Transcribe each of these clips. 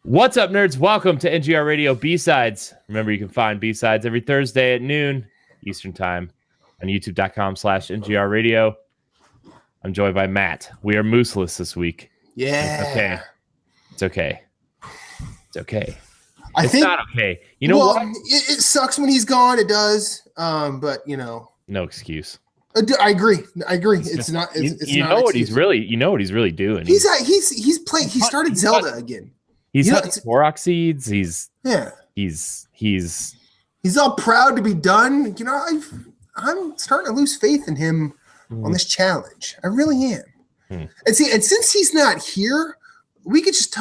What's up, nerds? Welcome to NGR Radio B-Sides. Remember, you can find B-Sides every Thursday at noon Eastern Time on youtube.com/NGR Radio. I'm joined by Matt. We are mooseless this week. Yeah. It's okay. It's okay. It's not okay. You know what? It sucks when he's gone. It does. But no excuse. I agree. It's not. You know what he's really doing. He's playing. He started Zelda again. He's hunting Korok seeds. He's all proud to be done. I'm starting to lose faith in him on this challenge. I really am. And since he's not here, we could just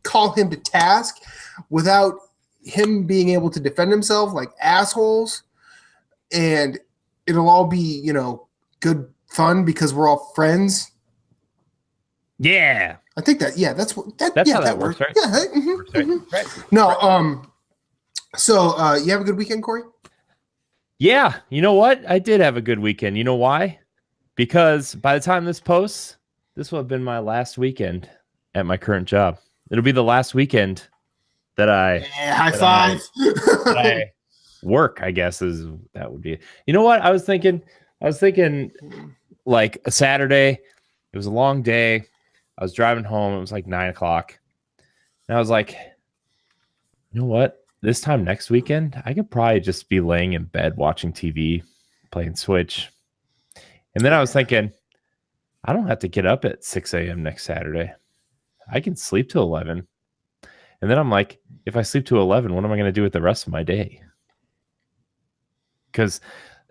call him to task without him being able to defend himself like assholes, and it'll all be good fun because we're all friends. Yeah. I think that's how that works, right? Yeah. Right. No, so you have a good weekend, Corey? Yeah, you know what? I did have a good weekend. You know why? Because by the time this posts, this will have been my last weekend at my current job. It'll be the last weekend that high five. I work, I guess that would be. You know what? I was thinking like a Saturday. It was a long day. I was driving home. It was like 9:00. And I was like, you know what? This time next weekend, I could probably just be laying in bed watching TV, playing Switch. And then I was thinking, I don't have to get up at 6 a.m. next Saturday. I can sleep till 11. And then I'm like, if I sleep till 11, what am I going to do with the rest of my day? Because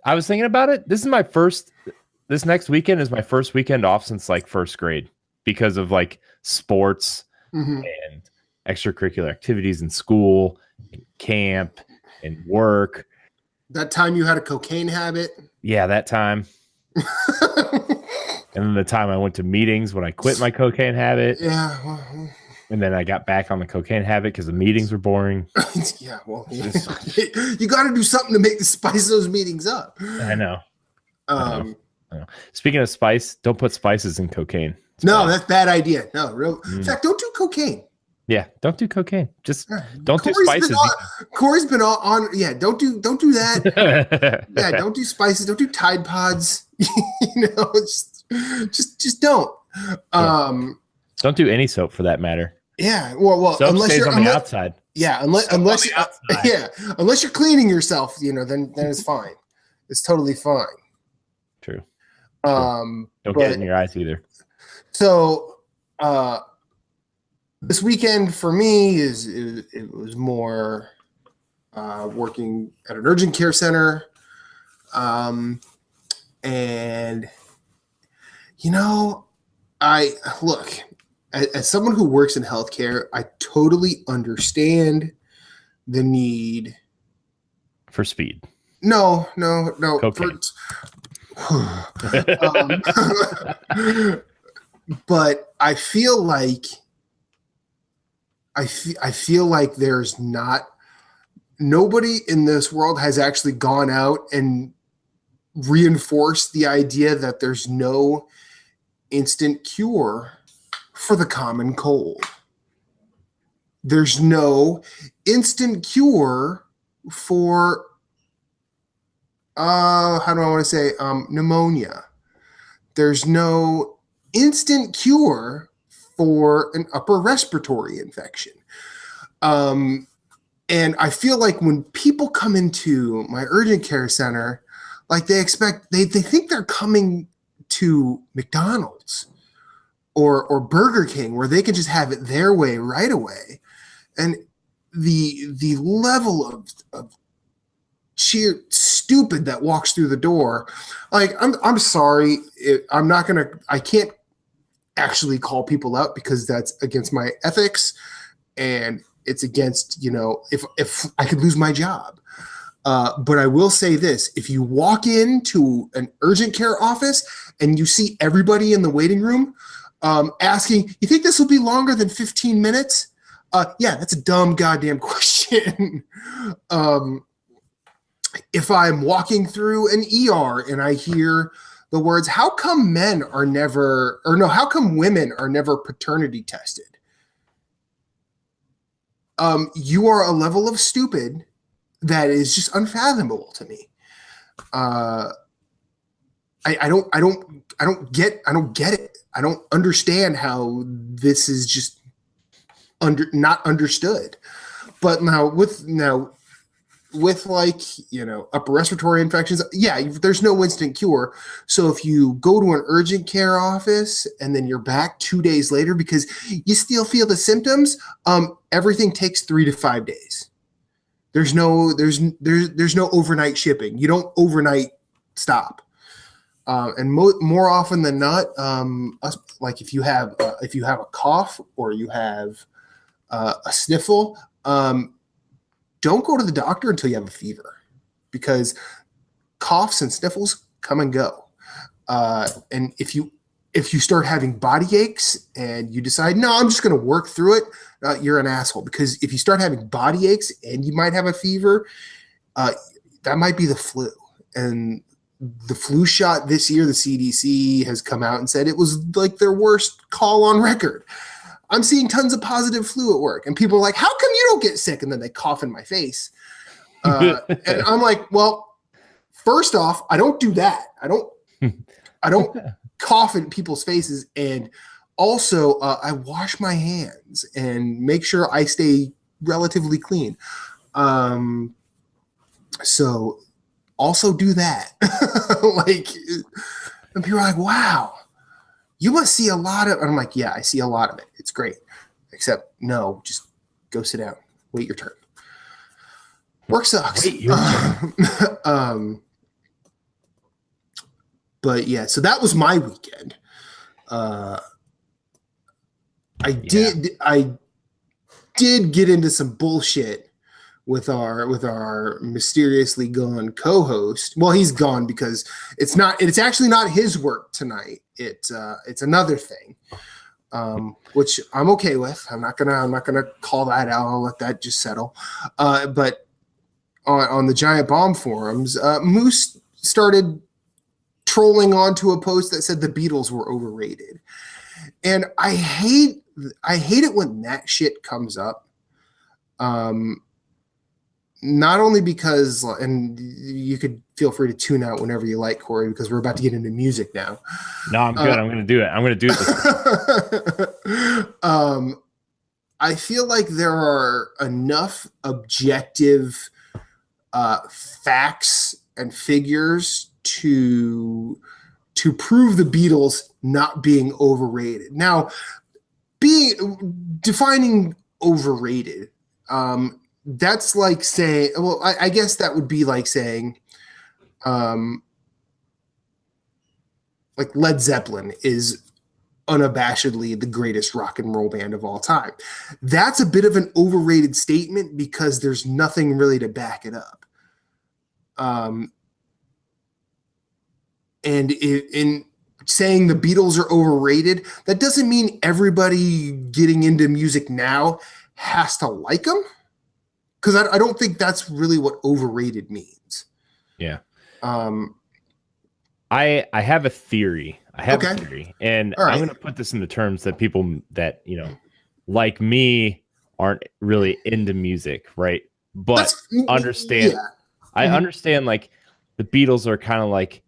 I was thinking about it. This next weekend is my first weekend off since like first grade because of like sports and extracurricular activities in school and camp and work. That time you had a cocaine habit? Yeah, that time. And then the time I went to meetings when I quit my cocaine habit. Yeah. And then I got back on the cocaine habit because the meetings were boring. Yeah, well, you got to do something to spice those meetings up. I know. I know. Speaking of spice, don't put spices in cocaine. No, that's a bad idea. No, real. In fact, don't do cocaine. Yeah, don't do cocaine. Just don't do spices. Corey's been on. Yeah, don't do that. Yeah, don't do spices. Don't do Tide Pods. Just don't. Don't do any soap for that matter. Yeah, well, soap stays on the outside. Yeah, unless you're cleaning yourself, then it's fine. It's totally fine. True. Don't get it in your eyes either. So, this weekend for me it was more working at an urgent care center, and I look as someone who works in healthcare, I totally understand the need for speed. No. Cocaine. But I feel like there's nobody in this world has actually gone out and reinforced the idea that there's no instant cure for the common cold. There's no instant cure for pneumonia. There's no instant cure for an upper respiratory infection. And I feel like when people come into my urgent care center, like they think they're coming to McDonald's or Burger King where they can just have it their way right away. And the level of sheer stupid that walks through the door, like I'm sorry, I can't actually call people out because that's against my ethics and it's against, if I could lose my job. But I will say this, if you walk into an urgent care office and you see everybody in the waiting room asking, you think this will be longer than 15 minutes? Yeah, that's a dumb goddamn question. If I'm walking through an ER and I hear the words, how come women are never paternity tested? You are a level of stupid that is just unfathomable to me. I don't get it. I don't understand how this is just not understood. But now with like, upper respiratory infections, there's no instant cure. So if you go to an urgent care office and then you're back 2 days later because you still feel the symptoms, everything takes 3 to 5 days. There's no overnight shipping. You don't overnight stop. And more often than not, like if you have a cough or you have a sniffle, don't go to the doctor until you have a fever, because coughs and sniffles come and go. And if you start having body aches and you decide, no, I'm just going to work through it, you're an asshole. Because if you start having body aches and you might have a fever, that might be the flu. And the flu shot this year, the CDC has come out and said it was like their worst call on record. I'm seeing tons of positive flu at work, and people are like, how come you don't get sick? And then they cough in my face. And I'm like, well, first off, I don't do that. I don't cough in people's faces. And also I wash my hands and make sure I stay relatively clean. So also do that. Like, and people are like, wow, you must see a lot of, and I'm like, yeah, I see a lot of it. It's great. Except no, just go sit down. Wait your turn. Work sucks. Wait your turn. But yeah, so that was my weekend. I did get into some bullshit with our mysteriously gone co-host. Well, he's gone because it's actually not his work tonight. It's another thing, which I'm okay with. I'm not gonna call that out. I'll let that just settle. But on the Giant Bomb forums, Moose started trolling onto a post that said the Beatles were overrated, and I hate it when that shit comes up. Not only because, and you could feel free to tune out whenever you like, Corey, because we're about to get into music now. No, I'm good. I'm going to do it. I'm going to do it. I feel like there are enough objective facts and figures to prove the Beatles not being overrated. Now, defining overrated, that's like saying, well, I guess that would be like saying, like Led Zeppelin is unabashedly the greatest rock and roll band of all time. That's a bit of an overrated statement because there's nothing really to back it up. And in saying the Beatles are overrated, that doesn't mean everybody getting into music now has to like them. Because I don't think that's really what overrated means. Yeah. I have a theory. A theory. And right. I'm going to put this into terms that people that, like me aren't really into music, right? But understand. Yeah. I understand, like, the Beatles are kind of like,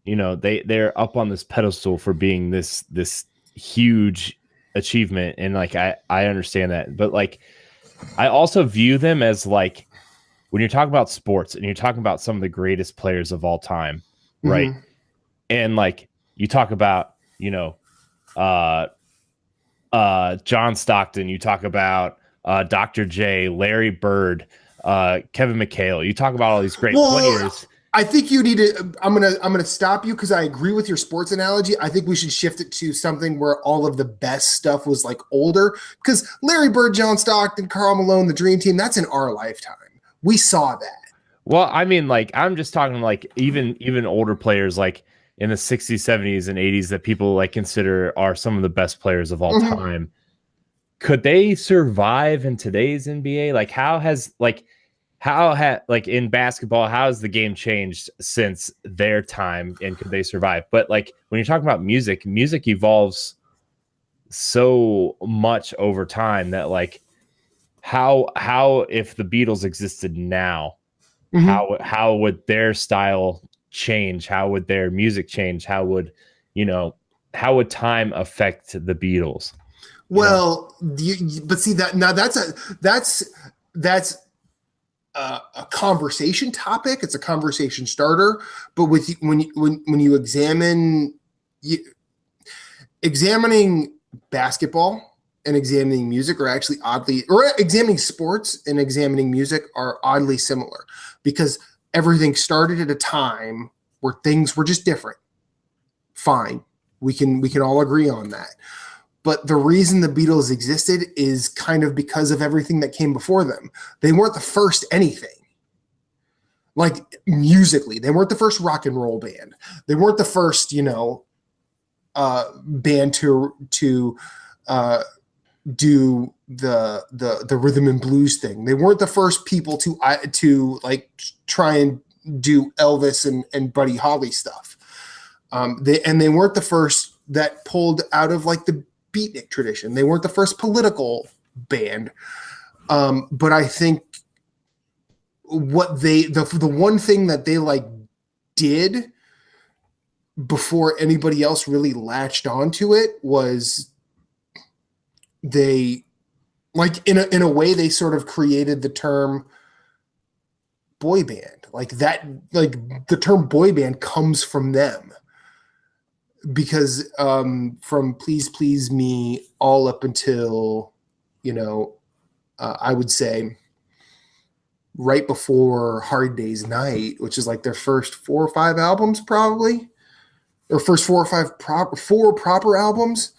they're up on this pedestal for being this huge achievement. And, like, I understand that. But, like, I also view them as, like, when you're talking about sports and you're talking about some of the greatest players of all time, right? And, like, you talk about, John Stockton, you talk about Dr. J, Larry Bird, Kevin McHale, you talk about all these great players. I think you need to. I'm gonna stop you because I agree with your sports analogy. I think we should shift it to something where all of the best stuff was like older. Because Larry Bird, John Stockton, Karl Malone, the Dream Team, that's in our lifetime. We saw that. Well, I mean, like, I'm just talking like even older players, like in the 60s, 70s, and 80s that people like consider are some of the best players of all time. Could they survive in today's NBA? Like, like in basketball, how has the game changed since their time, and could they survive? But like when you're talking about music evolves so much over time that, like, how if the Beatles existed now, Mhm. how would their style change? How would their music change? How would, you know, how would time affect the Beatles? You know? Well, but see that now that's a conversation topic. It's a conversation starter. But when you examining basketball and examining music are actually oddly, or examining sports and examining music are oddly similar, because everything started at a time where things were just different. Fine, we can all agree on that. But the reason the Beatles existed is kind of because of everything that came before them. They weren't the first anything. Like musically, they weren't the first rock and roll band. They weren't the first, band to uh, do the rhythm and blues thing. They weren't the first people to like try and do Elvis and Buddy Holly stuff. They weren't the first that pulled out of like the beatnik tradition. They weren't the first political band. But I think what the one thing that they like did before anybody else really latched onto it was they, like, in a way, they sort of created the term boy band. Like that, like the term boy band comes from them, because from Please Please Me all up until, I would say right before Hard Day's Night, which is like their first 4 or 5 albums, probably, or first four proper albums.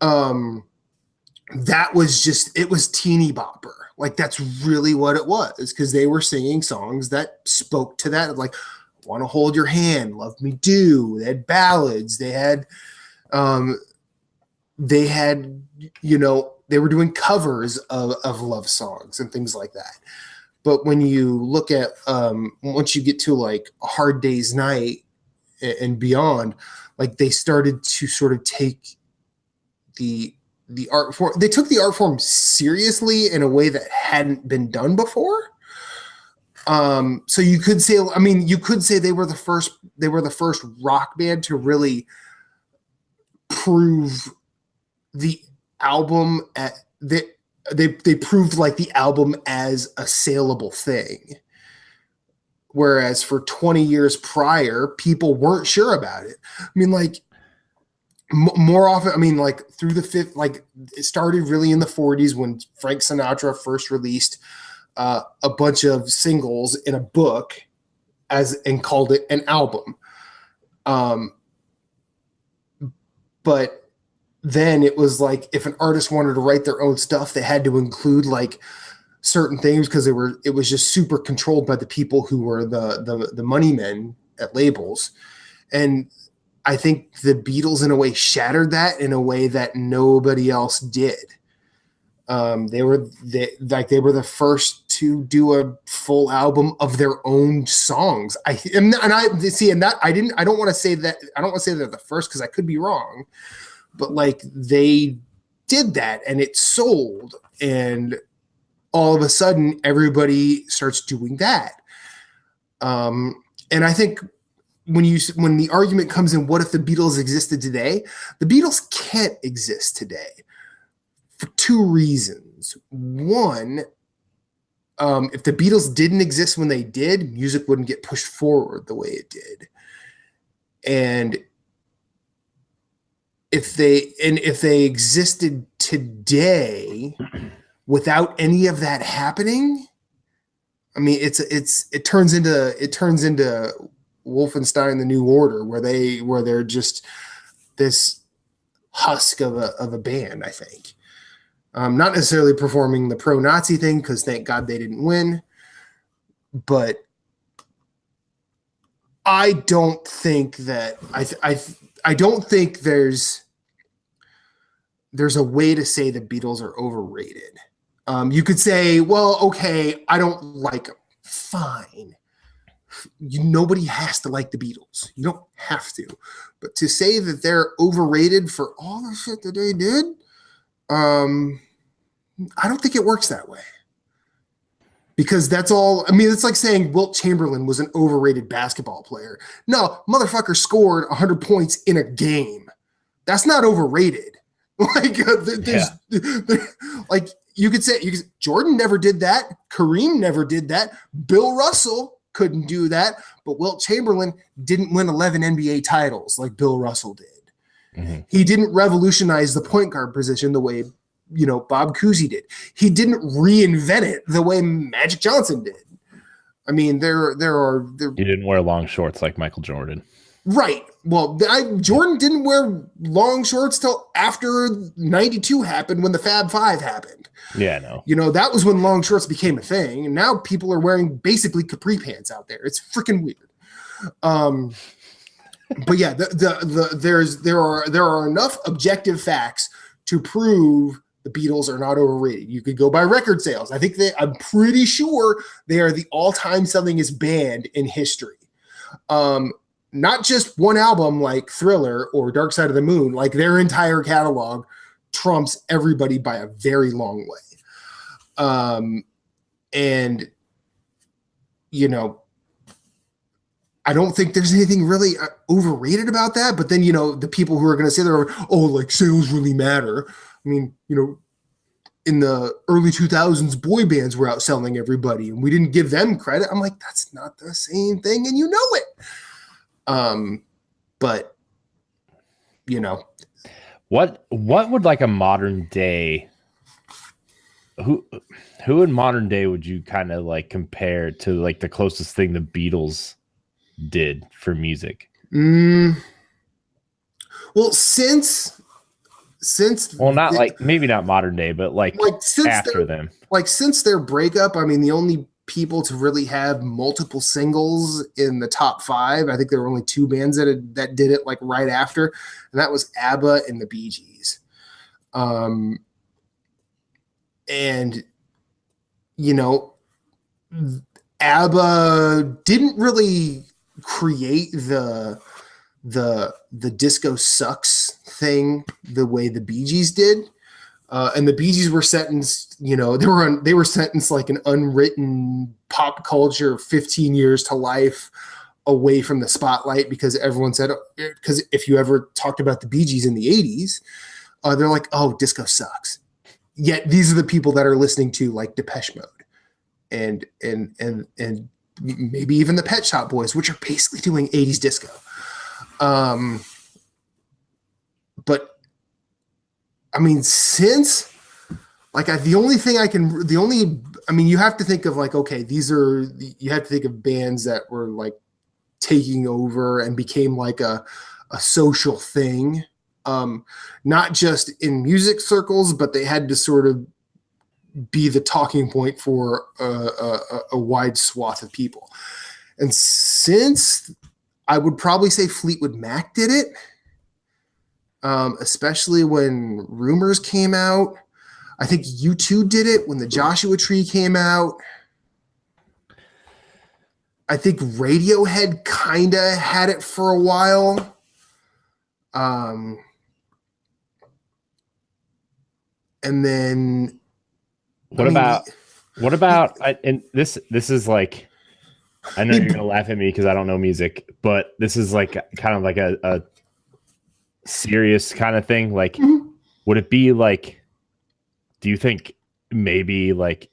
That was just, it was teeny bopper. Like that's really what it was, because they were singing songs that spoke to that, like Want to Hold Your Hand, Love Me Do. They had ballads. Um, they had, they were doing covers of love songs and things like that. But when you look at, once you get to like A Hard Day's Night and beyond, like they started to sort of take the art form. They took the art form seriously in a way that hadn't been done before. So you could say, they were the first rock band to really prove the album they proved like the album as a saleable thing. Whereas for 20 years prior, people weren't sure about it. I mean, like more often, like through the fifth, like it started really in the 40s when Frank Sinatra first released a bunch of singles in a book and called it an album. But then it was like, if an artist wanted to write their own stuff, they had to include like certain things, because it was just super controlled by the people who were the money men at labels. And I think the Beatles in a way shattered that in a way that nobody else did. They were the first to do a full album of their own songs. I don't want to say that they're the first, because I could be wrong, but like they did that and it sold, and all of a sudden everybody starts doing that. And I think when the argument comes in, what if the Beatles existed today? The Beatles can't exist today for 2 reasons. One, if the Beatles didn't exist when they did, music wouldn't get pushed forward the way it did. And if they existed today without any of that happening, it turns into Wolfenstein: The New Order, where they're just this husk of a band, I think. Not necessarily performing the pro-Nazi thing, because thank God they didn't win. But I don't think that I don't think there's a way to say the Beatles are overrated. You could say, well, okay, I don't like them. Fine. Nobody has to like the Beatles. You don't have to. But to say that they're overrated for all the shit that they did, I don't think it works that way. Because that's all. I mean, it's like saying Wilt Chamberlain was an overrated basketball player. No, motherfucker scored 100 points in a game. That's not overrated. Like, like you could say Jordan never did that. Kareem never did that. Bill Russell couldn't do that. But Wilt Chamberlain didn't win 11 NBA titles like Bill Russell did. Mm-hmm. He didn't revolutionize the point guard position the way Bob Cousy did. He didn't reinvent it the way Magic Johnson did. I mean, there are. He didn't wear long shorts like Michael Jordan. Right. Well, Jordan didn't wear long shorts till after 92 happened when the Fab Five happened. Yeah, no. That was when long shorts became a thing. And now people are wearing basically capri pants out there. It's freaking weird. But yeah, there are enough objective facts to prove the Beatles are not overrated. You could go by record sales. I'm pretty sure they are the all-time sellingest band in history. Not just one album like Thriller or Dark Side of the Moon, like their entire catalog trumps everybody by a very long way. And I don't think there's anything really overrated about that. But then, the people who are going to say like sales really matter. I mean, in the early 2000s, boy bands were outselling everybody and we didn't give them credit. I'm like, that's not the same thing. And you know it. But what would like a modern day, who in modern day would you kind of like compare to like the closest thing the Beatles did for music? Well, maybe not modern day, but like after them, like since their breakup, I mean, the only people to really have multiple singles in the top 5, I think there were only 2 bands that did it like right after, and that was ABBA and the Bee Gees. And ABBA didn't really create the disco sucks thing the way the Bee Gees did. And the Bee Gees were sentenced, they were sentenced like an unwritten pop culture 15 years to life away from the spotlight because everyone said, because if you ever talked about the Bee Gees in the 80s, they're like, oh, disco sucks. Yet these are the people that are listening to like Depeche Mode and maybe even the Pet Shop Boys, which are basically doing 80s disco. But I mean, since like you have to think of like, okay, you have to think of bands that were like taking over and became like a social thing. Not just in music circles, but they had to sort of be the talking point for a wide swath of people. And since I would probably say Fleetwood Mac did it, especially when Rumors came out. I think U2 did it when the Joshua Tree came out. I think Radiohead kind of had it for a while. And then what about and this is like, I know you're going to laugh at me because I don't know music, but this is like kind of like a serious kind of thing. Like, would it be like, do you think maybe like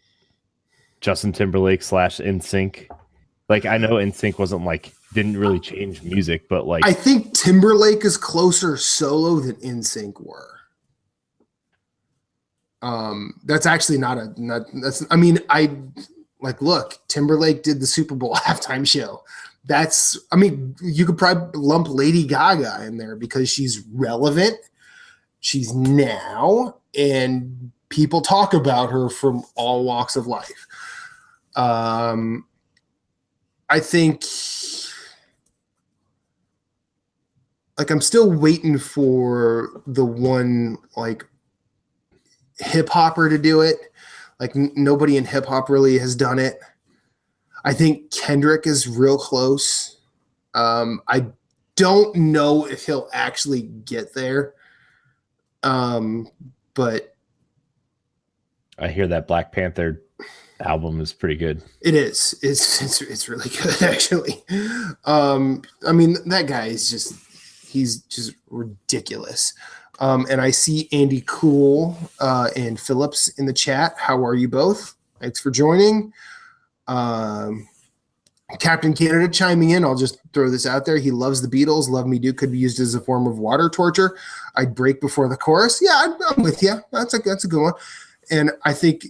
Justin Timberlake / NSYNC? Like, I know NSYNC wasn't like, didn't really change music, but like, I think Timberlake is closer solo than NSYNC were. That's actually look, Timberlake did the Super Bowl halftime show. You could probably lump Lady Gaga in there because she's relevant. She's now, and people talk about her from all walks of life. I think like I'm still waiting for the one like hip hopper to do it. Like nobody in hip hop really has done it. I think Kendrick is real close. I don't know if he'll actually get there. But I hear that Black Panther album is pretty good. It is. It's really good, actually. I mean, that guy is he's just ridiculous. And I see Andy Cool and Phillips in the chat. How are you both? Thanks for joining. Captain Canada chiming in. I'll just throw this out there. He loves the Beatles. Love Me Do could be used as a form of water torture. I'd break before the chorus. Yeah, I'm with you. That's a good one. And I think,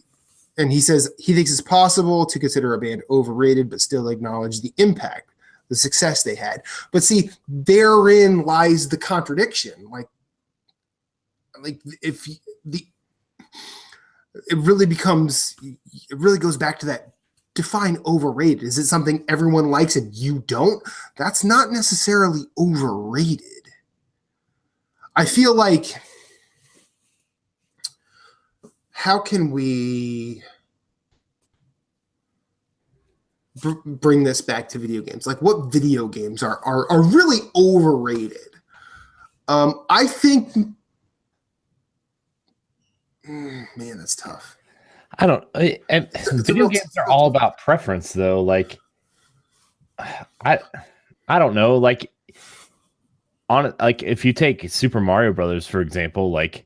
and he says he thinks it's possible to consider a band overrated, but still acknowledge the impact, the success they had. But see, therein lies the contradiction. Like if it really goes back to that. Define overrated. Is it something everyone likes and you don't? That's not necessarily overrated. I feel like, how can we bring this back to video games? Like, what video games are really overrated? I think, man, that's tough. I don't. And video games are all about preference, though. Like, I don't know. Like, if you take Super Mario Brothers for example, like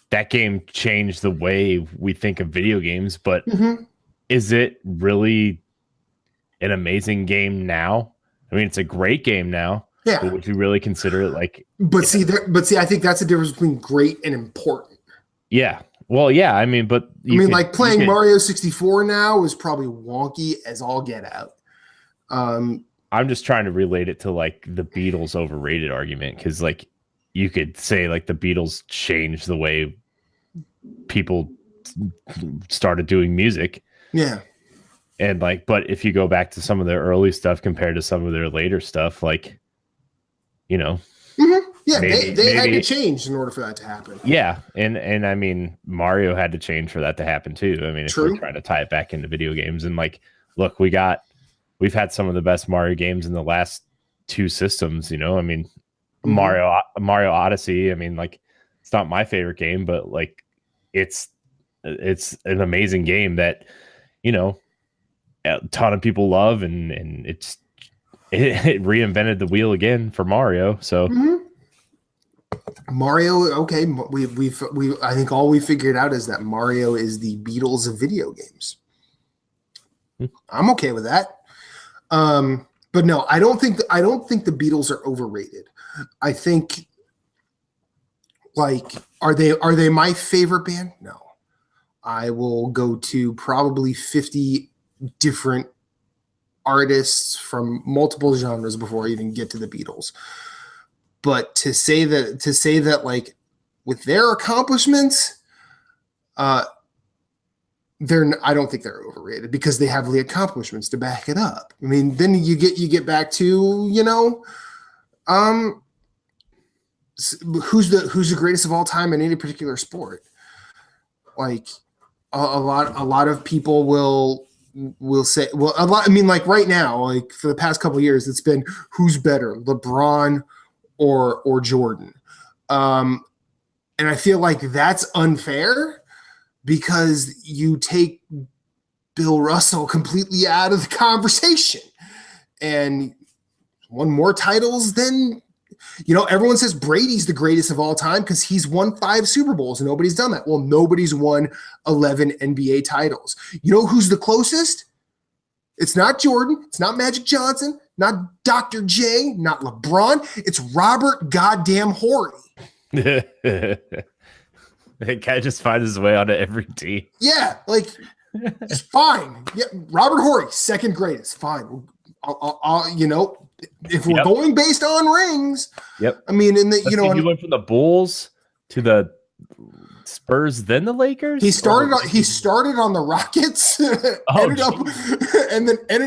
that game changed the way we think of video games. But is it really an amazing game now? I mean, it's a great game now. Yeah. But would you really consider it like? But see, I think that's the difference between great and important. Yeah. Well, yeah, I mean, but like playing Mario 64 now is probably wonky as all get out. I'm just trying to relate it to like the Beatles overrated argument, because like you could say like the Beatles changed the way people started doing music. Yeah. And like, but if you go back to some of their early stuff compared to some of their later stuff, like, you know. Yeah, they had to change in order for that to happen. Yeah, and I mean, Mario had to change for that to happen too. I mean, if we're trying to tie it back into video games, and like, look, we've had some of the best Mario games in the last two systems. You know, I mean, Mario Odyssey. I mean, like, it's not my favorite game, but like, it's an amazing game that, you know, a ton of people love, and it reinvented the wheel again for Mario. So. Mario, okay, I think all we figured out is that Mario is the Beatles of video games. I'm okay with that. But no, I don't think the Beatles are overrated. I think, like, are they my favorite band? No. I will go to probably 50 different artists from multiple genres before I even get to the Beatles. But to say that like with their accomplishments, I don't think they're overrated because they have the accomplishments to back it up. I mean, then you get back to, you know, who's the greatest of all time in any particular sport. Like a lot of people will say, well, a lot. I mean, like right now, like for the past couple of years, it's been who's better, LeBron or Jordan. And I feel like that's unfair because you take Bill Russell completely out of the conversation and won more titles than, you know, everyone says Brady's the greatest of all time because he's won 5 Super Bowls and nobody's done that. Well, nobody's won 11 NBA titles. You know who's the closest? It's not Jordan. It's not Magic Johnson. Not Dr. J, not LeBron. It's Robert goddamn Horry. That guy just finds his way onto every team. Yeah, like, it's fine. Yeah, Robert Horry, second greatest. Fine. I'll you know, if we're going based on rings. Yep. I mean, you went from the Bulls to the Spurs, then the Lakers. He started on the Rockets, ended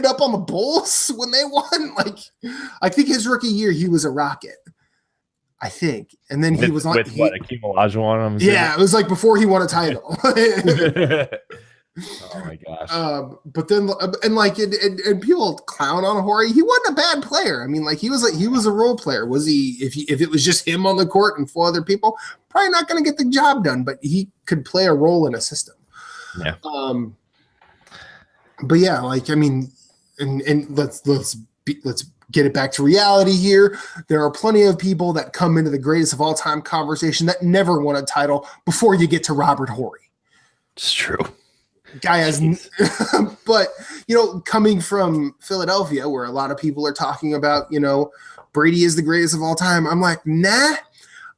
up on the Bulls when they won. Like, I think his rookie year he was a Rocket, I think, and then he was on with Akeem Olajuwon. Yeah, it was like before he won a title. Oh my gosh! But then and people clown on Horry. He wasn't a bad player. I mean, like he was a role player. Was he? If it was just him on the court and 4 other people, probably not going to get the job done. But he could play a role in a system. Yeah. But yeah, like, I mean, and let's get it back to reality here. There are plenty of people that come into the greatest of all time conversation that never won a title before you get to Robert Horry. It's true. Guy has, but coming from Philadelphia, where a lot of people are talking about, Brady is the greatest of all time. I'm like, nah.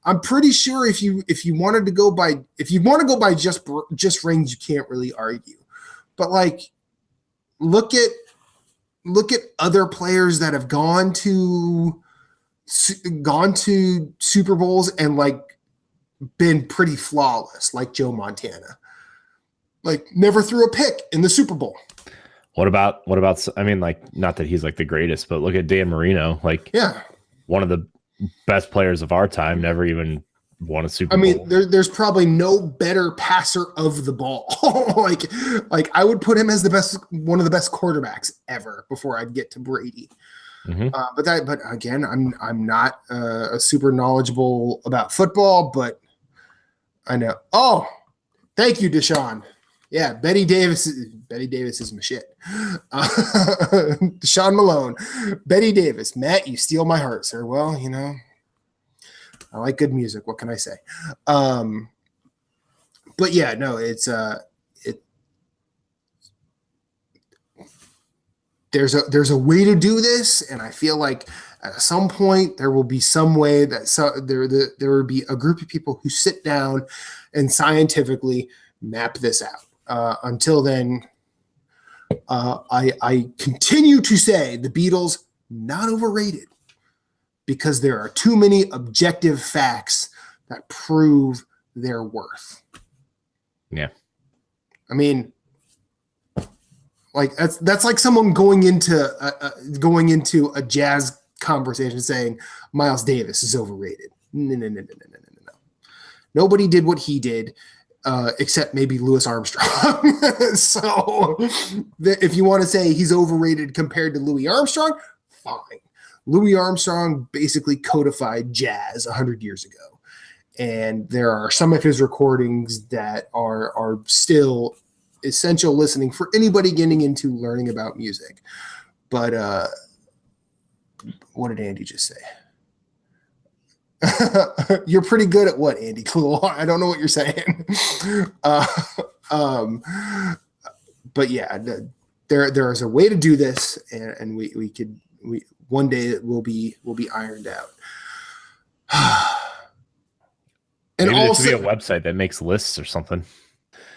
I'm pretty sure if you want to go by just rings, you can't really argue. But like, look at other players that have gone to Super Bowls and like been pretty flawless, like Joe Montana. Like, never threw a pick in the Super Bowl. What about? I mean, like, not that he's like the greatest, but look at Dan Marino. Like, yeah, one of the best players of our time, never even won a Super Bowl. I mean, there's probably no better passer of the ball. like I would put him as one of the best quarterbacks ever before I'd get to Brady. Mm-hmm. But again, I'm not super knowledgeable about football, but I know. Oh, thank you, Deshaun. Yeah, Betty Davis is my shit. Deshaun Malone, Betty Davis. Matt, you steal my heart, sir. Well, I like good music. What can I say? But yeah, no, there's a way to do this, and I feel like at some point there will be some way that there will be a group of people who sit down and scientifically map this out. Until then, I continue to say the Beatles not overrated, because there are too many objective facts that prove their worth. Yeah. I mean, like that's like someone going into a jazz conversation saying Miles Davis is overrated. No. Nobody did what he did, except maybe Louis Armstrong. So if you want to say he's overrated compared to Louis Armstrong, fine. Louis Armstrong basically codified jazz 100 years ago. And there are some of his recordings that are still essential listening for anybody getting into learning about music. But what did Andy just say? You're pretty good at what, Andy Cool? I don't know what you're saying. But yeah, there is a way to do this, and we one day it will be ironed out. And maybe also, there should be a website that makes lists or something.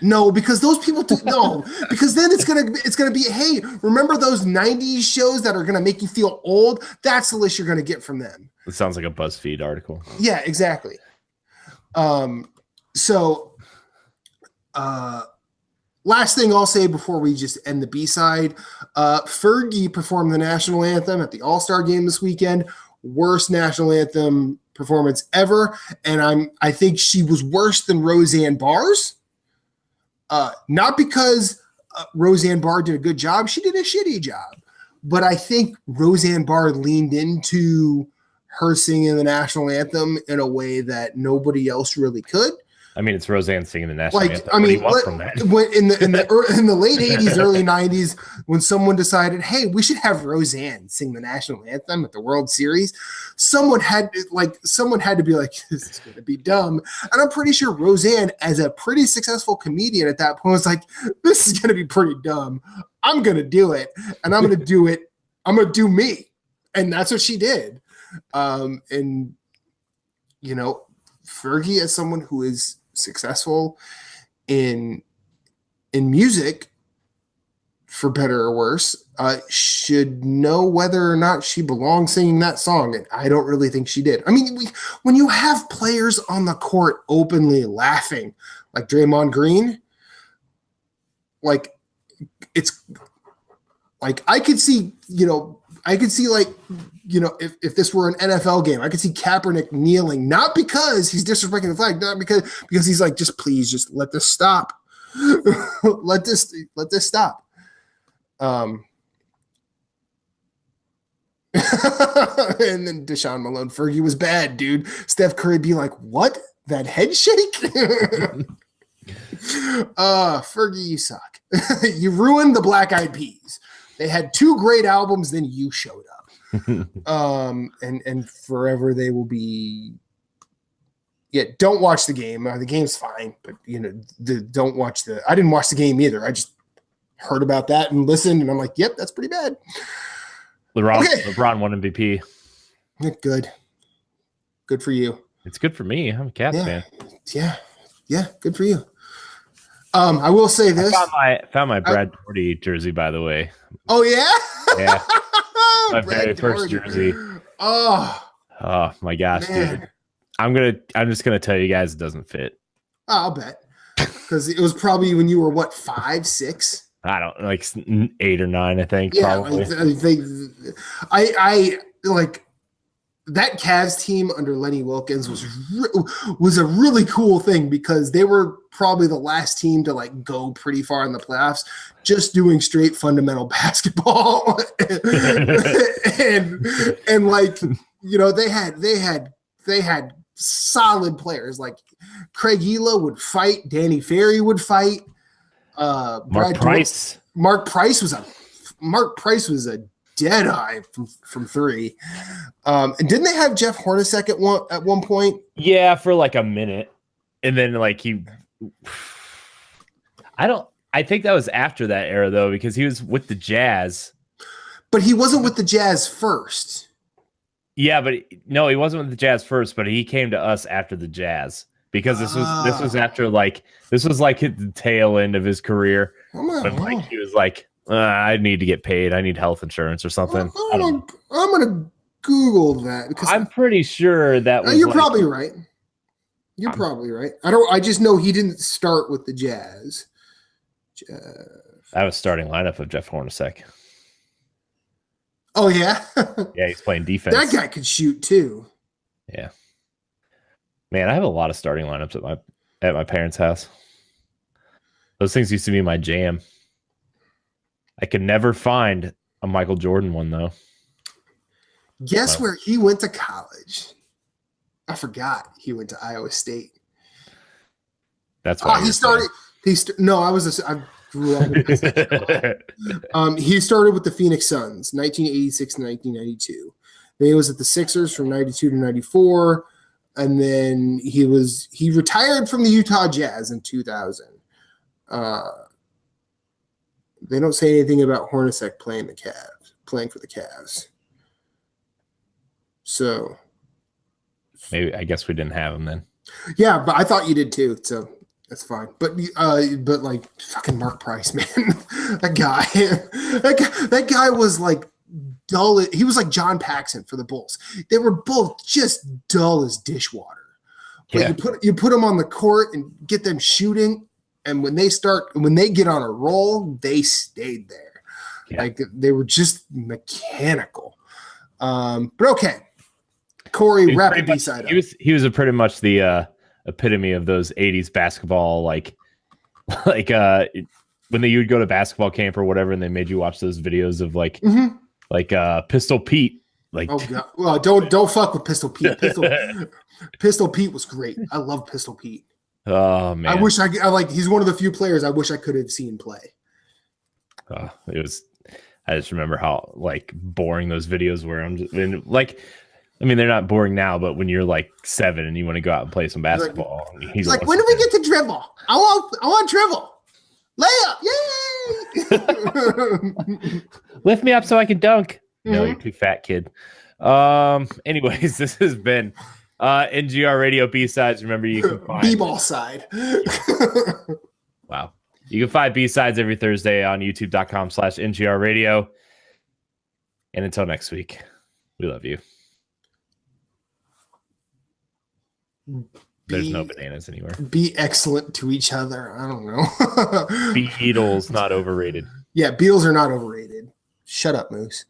No, because those people no, because then it's gonna be, hey, remember those 90s shows that are gonna make you feel old? That's the list you're gonna get from them. It sounds like a BuzzFeed article. Yeah, exactly. So last thing I'll say before we just end the B-side, Fergie performed the national anthem at the All-Star game this weekend. Worst national anthem performance ever, and I think she was worse than Roseanne Barr's. Not because Roseanne Barr did a good job. She did a shitty job. But I think Roseanne Barr leaned into her singing the national anthem in a way that nobody else really could. I mean, it's Roseanne singing the national anthem. I mean, what do you want from that? When in the late 80s, early 90s, when someone decided, hey, we should have Roseanne sing the national anthem at the World Series, someone had to be like, this is going to be dumb. And I'm pretty sure Roseanne, as a pretty successful comedian at that point, was like, this is going to be pretty dumb. I'm going to do it, and I'm going to do it. I'm going to do me, and that's what she did. And Fergie, as someone who is successful in music, for better or worse, should know whether or not she belongs singing that song. And I don't really think she did. I mean, when you have players on the court openly laughing, like Draymond Green, like, it's like, I could see if this were an NFL game, I could see Kaepernick kneeling, not because he's disrespecting the flag, not because he's like, just let this stop. let this stop. And then Deshaun Malone, Fergie was bad, dude. Steph Curry be like, what? That head shake? Fergie, you suck. You ruined the Black Eyed Peas. They had 2 great albums, then you showed up. And forever they will be. Yeah, don't watch the game. The game's fine, but don't watch the. I didn't watch the game either. I just heard about that and listened, and I'm like, yep, that's pretty bad. LeBron won MVP. Good for you. It's good for me. I'm a Cavs fan. Yeah, good for you. I will say this. I found my Brad Daugherty jersey, by the way. Oh yeah? Yeah. My very first jersey. Oh my gosh, man. dude. I'm just gonna tell you guys it doesn't fit. I'll bet. Because it was probably when you were what, 5, 6? I don't like 8 or 9, I think. Yeah, probably. I like that Cavs team under Lenny Wilkins was a really cool thing because they were probably the last team to like go pretty far in the playoffs, just doing straight fundamental basketball, and like they had solid players like Craig Elo would fight, Danny Ferry would fight, Mark Price was a dead eye from 3. And didn't they have Jeff Hornacek at one point? Yeah, for like a minute, and then like I think that was after that era though, because he was with the Jazz. But he wasn't with the Jazz first. Yeah, but no, he wasn't with the Jazz first, but he came to us after the Jazz because this was after this was like at the tail end of his career. When like he was like, I need to get paid. I need health insurance or something. I'm gonna Google that because I'm pretty sure that was. You're probably right. You're probably right. I just know he didn't start with the Jazz. That was starting lineup of Jeff Hornacek. Oh yeah. Yeah, he's playing defense. That guy could shoot too. Yeah. Man, I have a lot of starting lineups at my parents' house. Those things used to be my jam. I could never find a Michael Jordan one though. Guess where he went to college? I forgot he went to Iowa State. That's why he started. I grew up. He started with the Phoenix Suns, 1986 to 1992. Then he was at the Sixers from 92 to 94, and then he retired from the Utah Jazz in 2000. They don't say anything about Hornacek playing for the Cavs. So maybe I guess we didn't have him then. Yeah, but I thought you did too. So that's fine. But like fucking Mark Price, man, that guy was like dull. He was like John Paxson for the Bulls. They were both just dull as dishwater. But you put them on the court and get them shooting, and when they get on a roll, they stayed there. Yeah. Like they were just mechanical. But okay. Corey, wrap the B-side up. He was pretty much the epitome of those 80s basketball, like when you would go to basketball camp or whatever, and they made you watch those videos of like Pistol Pete. Like, oh god, well, don't fuck with Pistol Pete. Pistol Pete was great. I love Pistol Pete. Oh man, he's one of the few players I wish I could have seen play. I just remember how like boring those videos were. They're not boring now, but when you're like 7 and you want to go out and play some basketball, he's like, when do we get to dribble? I want dribble. Layup, yay! Lift me up so I can dunk. No, you're too fat, kid. Anyways, this has been NGR Radio B-Sides. Remember, you can find B-ball side. Wow. You can find B-Sides every Thursday on youtube.com/NGR Radio. And until next week, we love you. There's no bananas anywhere. Be excellent to each other. I don't know. Beatles not overrated. Yeah, Beatles are not overrated. Shut up, Moose.